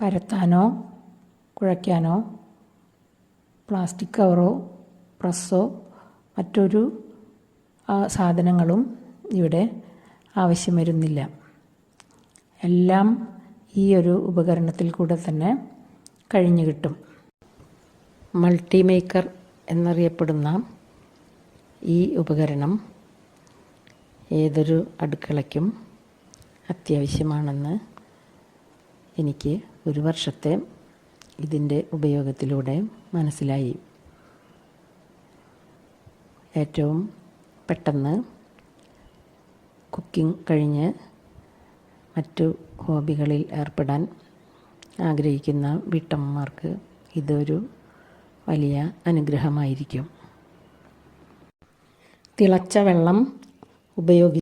പരത്താനോ കുഴയ്ക്കാനോ plastic കവറോ പ്രസ്സോ മറ്റൊരു സാധനങ്ങളും ഇവിടെ ആവശ്യം വരുന്നില്ല. എല്ലാം ഈ ഒരു ഉപകരണത്തിൽ കൂടെ തന്നെ കഴിഞ്ഞു കിട്ടും. മൾട്ടിമേക്കർ എന്നറിയപ്പെടുന്ന ഈ ഉപകരണം ഏതൊരു അടുക്കളയ്ക്കും അത്യാവശ്യമാണെന്ന് എനിക്ക് ഒരു വർഷത്തെ ഇതിൻ്റെ ഉപയോഗത്തിലൂടെ മനസ്സിലായി. ഏറ്റവും പെട്ടെന്ന് കുക്കിംഗ് കഴിഞ്ഞ് മറ്റു ഹോബികളിൽ ഏർപ്പെടാൻ ആഗ്രഹിക്കുന്ന വീട്ടമ്മമാർക്ക് ഇതൊരു വലിയ അനുഗ്രഹമായിരിക്കും. തിളച്ച വെള്ളം ഉപയോഗിച്ച്